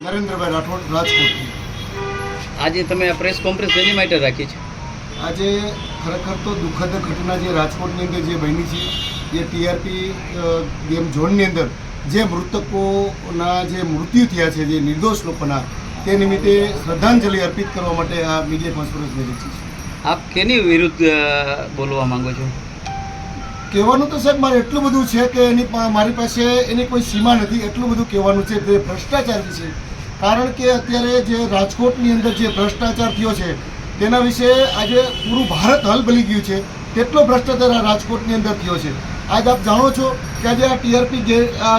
નરેન્દ્રભાઈ રાઠોડ રાજકોટથી। આજે તમે આ પ્રેસ કોન્ફરન્સ એની માટે રાખી છે? આજે ખરેખર તો દુઃખદ ઘટના જે રાજકોટની અંદર જે બની છે, જે ટીઆરપી ગેમ ઝોનની અંદર જે મૃતકોના જે મૃત્યુ થયા છે, જે નિર્દોષ લોકોના, તે નિમિત્તે શ્રદ્ધાંજલિ અર્પિત કરવા માટે આ મીડિયા કોન્ફરન્સ મેળવી છે। આપ કેની વિરુદ્ધ બોલવા માંગો છો? કહેવાનું તો સાહેબ મારે એટલું બધું છે કે મારી પાસે એની કોઈ સીમા નથી, એટલું બધું કહેવાનું છે તે ભ્રષ્ટાચાર વિશે। કારણ કે અત્યારે જે રાજકોટની અંદર જે ભ્રષ્ટાચાર થયો છે તેના વિશે આજે પૂરું ભારત હલબલી ગયું છે, તેટલો ભ્રષ્ટાચાર આ રાજકોટની અંદર થયો છે। આજ આપ જાણો છો કે આજે આ ટીઆરપી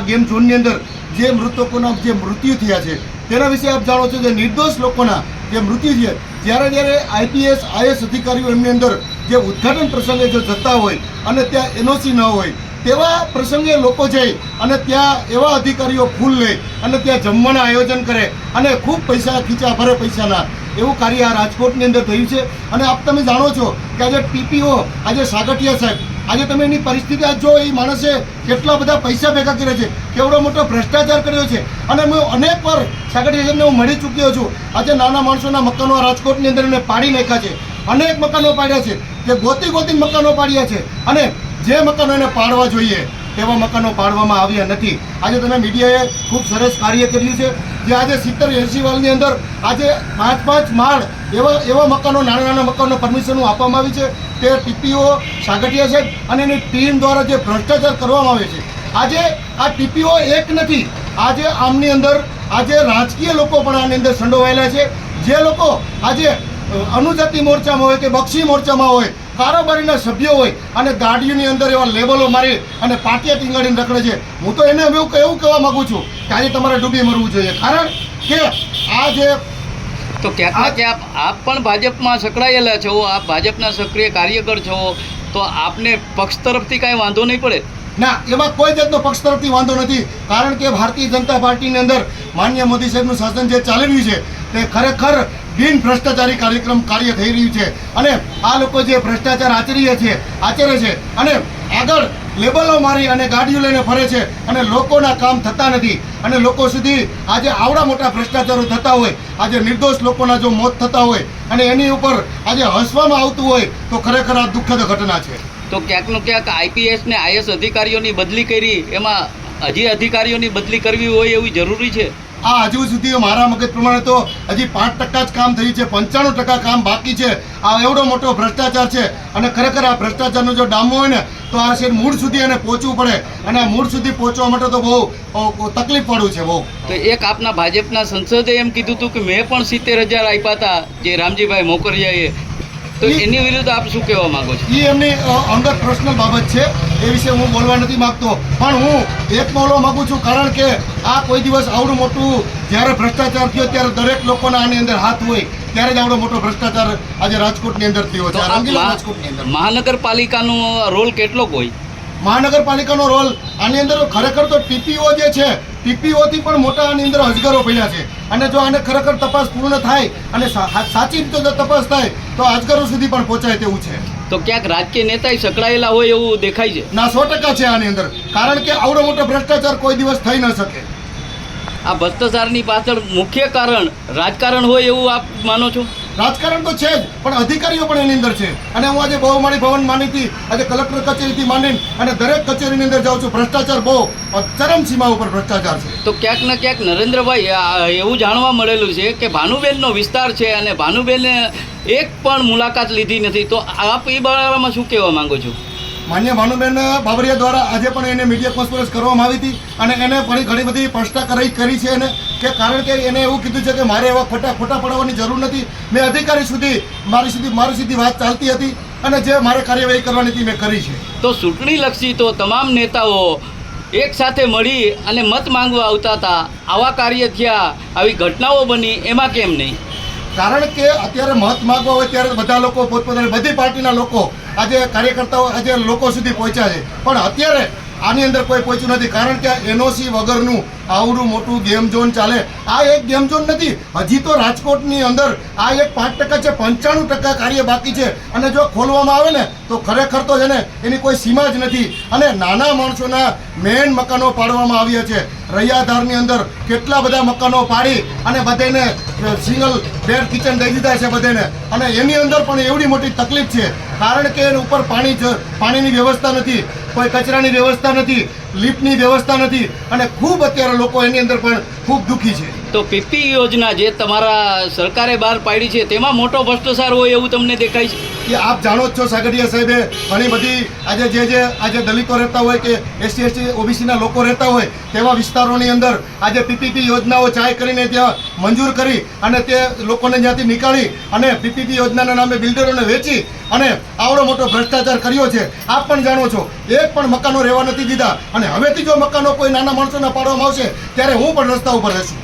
ગેમ ઝોનની અંદર જે મૃતકોના જે મૃત્યુ થયા છે તેના વિશે આપ જાણો છો કે નિર્દોષ લોકોના જે મૃત્યુ છે, જ્યારે આઈપીએસ આઈએસ અધિકારીઓ એમની અંદર જે ઉદ્ઘાટન પ્રસંગે જો જતા હોય અને ત્યાં એનઓસી ન હોય તેવા પ્રસંગે લોકો જઈ અને ત્યાં એવા અધિકારીઓ ફૂલ લે અને ત્યાં જમવાના આયોજન કરે અને ખૂબ પૈસા ખીચા ભરે પૈસાના, એવું કાર્ય આ રાજકોટની અંદર થયું છે। અને આપ તમે જાણો છો કે આજે ટીપીઓ આજે સાગઠિયા સાહેબ, આજે તમે એની પરિસ્થિતિ આજ જો, એ માણસે કેટલા બધા પૈસા ભેગા કર્યા છે, કેવડો મોટો ભ્રષ્ટાચાર કર્યો છે। અને હું અનેક વાર સાગઠિયા સાહેબને હું મળી ચૂક્યો છું। આજે નાના માણસોના મકાનો રાજકોટની અંદર એને પાડી નાખ્યા છે, અનેક મકાનો પાડ્યા છે, જે ગોતી મકાનો પાડ્યા છે અને જે મકાનો એને પાડવા જોઈએ તેવા મકાનો પાડવામાં આવ્યા નથી। આજે તમે મીડિયાએ ખૂબ સરસ કાર્ય કર્યું છે, જે આજે 70-80 વાળની અંદર આજે 5-5 માળ એવા મકાનો, નાના મકાનો પરમિશનો આપવામાં આવી છે। તે ટીપીઓ સાગઠિયા સાહેબ અને એની ટીમ દ્વારા જે ભ્રષ્ટાચાર કરવામાં આવે છે, આજે આ ટીપીઓ એક નથી, આજે આમની અંદર આજે રાજકીય લોકો પણ આની અંદર સંડોવાયેલા છે। જે લોકો આજે અનુજાતિ મોરચામાં હોય કે બક્ષી મોરચામાં હોય, કારોબારીના સભ્યો હોય અને ગાડીઓની અંદર એવા લેબલો મારી અને પાટિયા ટીંગાડીને રખડે છે। હું તો એને એવું કહેવા માગું છું કે આજે તમારે ડૂબી મરવું જોઈએ। કારણ કે આ જે તો ક્યાંક ને ક્યાંક આપ પણ ભાજપમાં સંકળાયેલા છો, આપ ભાજપના સક્રિય કાર્યકર છો, તો આપને પક્ષ તરફથી કાંઈ વાંધો નહીં પડે? ના, એમાં કોઈ જાતનો પક્ષ તરફથી વાંધો નથી। કારણ કે ભારતીય જનતા પાર્ટીની અંદર માનનીય મોદી સાહેબનું શાસન જે ચાલી રહ્યું છે તે ખરેખર બિન ભ્રષ્ટાચારી કાર્ય થઈ રહ્યું છે અને આ લોકો જે ભ્રષ્ટાચાર આચરે છે અને આગળ લેબલો મારી અને ગાડીઓ લઈને ફરે છે અને લોકોના કામ થતા નથી અને લોકો સુધી આજે આવડા મોટા ભ્રષ્ટાચારો થતા હોય, આજે નિર્દોષ લોકોના જો મોત થતા હોય અને એની ઉપર આજે હસવામાં આવતું હોય તો ખરેખર આ દુઃખદ ઘટના છે। તો ક્યાંકનો ક્યાંક આઈપીએસ ને આઈએસ અધિકારીઓની બદલી કરી, એમાં હજી અધિકારીઓની બદલી કરવી હોય એવી જરૂરી છે? આ હજુ સુધી મારા મગજ પ્રમાણે તો હજી 5% જ કામ થયું છે, 95% કામ બાકી છે। આ એવડો મોટો ભ્રષ્ટાચાર છે અને ખરેખર આ ભ્રષ્ટાચારનો જો ડામો હોય ને તો આ છે મૂળ સુધી એને પહોંચવું પડે અને આ મૂળ સુધી પહોંચવા માટે તો બહુ તકલીફ પડવું છે બહુ। તો એક આપના ભાજપના સંસદે એમ કીધું હતું કે મેં પણ 70,000 આપ્યા હતા, જે રામજીભાઈ મોકરિયાએ, તો એની વિરુદ્ધ આપ શું કહેવા માંગો છો? એ એમની અંગત પર્સનલ બાબત છે, એ વિશે હું બોલવા નથી માગતો, પણ હું એક બોલવા માગું છું। કારણ કે આ કોઈ દિવસ આવડું મોટું જ્યારે ભ્રષ્ટાચાર થયો ત્યારે દરેક લોકોના આની અંદર હાથ હોય, ત્યારે જ આવડો મોટો ભ્રષ્ટાચાર આજે રાજકોટની અંદર થયો છે, રાજકોટની અંદર। મહાનગરપાલિકાનો રોલ કેટલો હોય? મહાનગરપાલિકાનો રોલ આની અંદર ખરેખર તો ટીપીઓ જે છે, ટીપીઓથી પણ મોટા આની અંદર અજગરો પડ્યા છે અને જો આને ખરેખર તપાસ પૂર્ણ થાય અને સાચી રીતે જો તપાસ થાય તો અજગરો સુધી પણ પહોંચાય તેવું છે। તો ક્યાંક રાજકીય નેતા સંકળાયેલા હોય એવું દેખાય છે? ના, 100% છે આની અંદર, કારણ કે આવડો મોટો ભ્રષ્ટાચાર કોઈ દિવસ થઈ ન શકે। આ ભ્રષ્ટાચારની પાછળ મુખ્ય કારણ રાજકારણ હોય એવું આપ માનો છો? રાજકારણ તો છે જ, પણ અધિકારીઓ પણ એની અંદર છે અને હું આજે બહુમાળી ભવન માનીથી આજે કલેક્ટર કચેરીથી માંડીને અને દરેક કચેરીની અંદર જાઉં છું। ભ્રષ્ટાચાર બહુ ચરમસીમા ઉપર ભ્રષ્ટાચાર છે। તો ક્યાંક ને ક્યાંક નરેન્દ્રભાઈ, એવું જાણવા મળેલું છે કે ભાનુબેનનો વિસ્તાર છે અને ભાનુબેને એક પણ મુલાકાત લીધી નથી, તો આપ એ બારામાં શું કહેવા માંગો છો? માન્ય ભાનુબેન બાબરિયા દ્વારા આજે પણ એને મીડિયા કોન્ફરન્સ કરવામાં આવી હતી અને એને પણ ઘણી બધી સ્પષ્ટતા કરી છે એને કે કારણ કે એને એવું કીધું છે કે મારે એવા ખોટા પડાવવાની જરૂર નથી, મેં અધિકારી સુધી મારી સુધી વાત ચાલતી હતી અને જે મારે કાર્યવાહી કરવાની હતી મેં કરી છે। તો ચૂંટણીલક્ષી તો તમામ નેતાઓ એક સાથે મળી અને મત માંગવા આવતા હતા, આવા કાર્ય થયા, આવી ઘટનાઓ બની, એમાં કેમ નહીં? કારણ કે અત્યારે મત માગવા હોય ત્યારે બધા લોકો પોતપોતાની બધી પાર્ટીના લોકો આજે કાર્યકર્તાઓ આજે લોકો સુધી પહોંચ્યા છે, પણ અત્યારે આની અંદર કોઈ પહોંચ્યું નથી, કારણ કે એનઓસી વગરનું આવડું મોટું ગેમ ઝોન ચાલે. આ એક ગેમ ઝોન નથી, હજી તો રાજકોટની અંદર આ એક 5% છે, 95% કાર્ય બાકી છે. અને જો ખોલવામાં આવે ને તો ખરેખર તો છે ને એની કોઈ સીમા જ નથી. અને નાના માણસોના મેન મકાનો પાડવામાં આવ્યા છે. રૈયાધારની અંદર કેટલા બધા મકાનો પાડી અને બધાને સિંગલ બેડ કિચન દઈ દીધા છે બધાને. અને એની અંદર પણ એવડી મોટી તકલીફ છે, કારણ કે એની ઉપર પાણીની વ્યવસ્થા નથી, કોઈ કચરાની વ્યવસ્થા નથી, લિફ્ટની વ્યવસ્થા નથી, અને ખૂબ અત્યારે લોકો એની અંદર પણ ખૂબ દુઃખી છે. તો પીપી યોજના જે તમારા સરકારે બહાર પાડી છે તેમાં મોટો ભ્રષ્ટાચાર હોય એવું તમને દેખાય છે? કે આપ જાણો જ છો સાગરિયા સાહેબે, ઘણી બધી આજે દલિતો રહેતા હોય કે SC OBCના લોકો રહેતા હોય તેવા વિસ્તારોની અંદર આજે PPP યોજનાઓ ચાય કરીને ત્યાં મંજૂર કરી અને તે લોકોને ત્યાંથી નીકાળી અને PPP યોજનાના નામે બિલ્ડરોને વેચી અને આવડો મોટો ભ્રષ્ટાચાર કર્યો છે. આપ પણ જાણો છો, એક પણ મકાનો રહેવા નથી દીધા. અને હવેથી જો મકાનો કોઈ નાના માણસોના પાડવામાં આવશે ત્યારે હું પણ રસ્તા ઉપર રહેશું.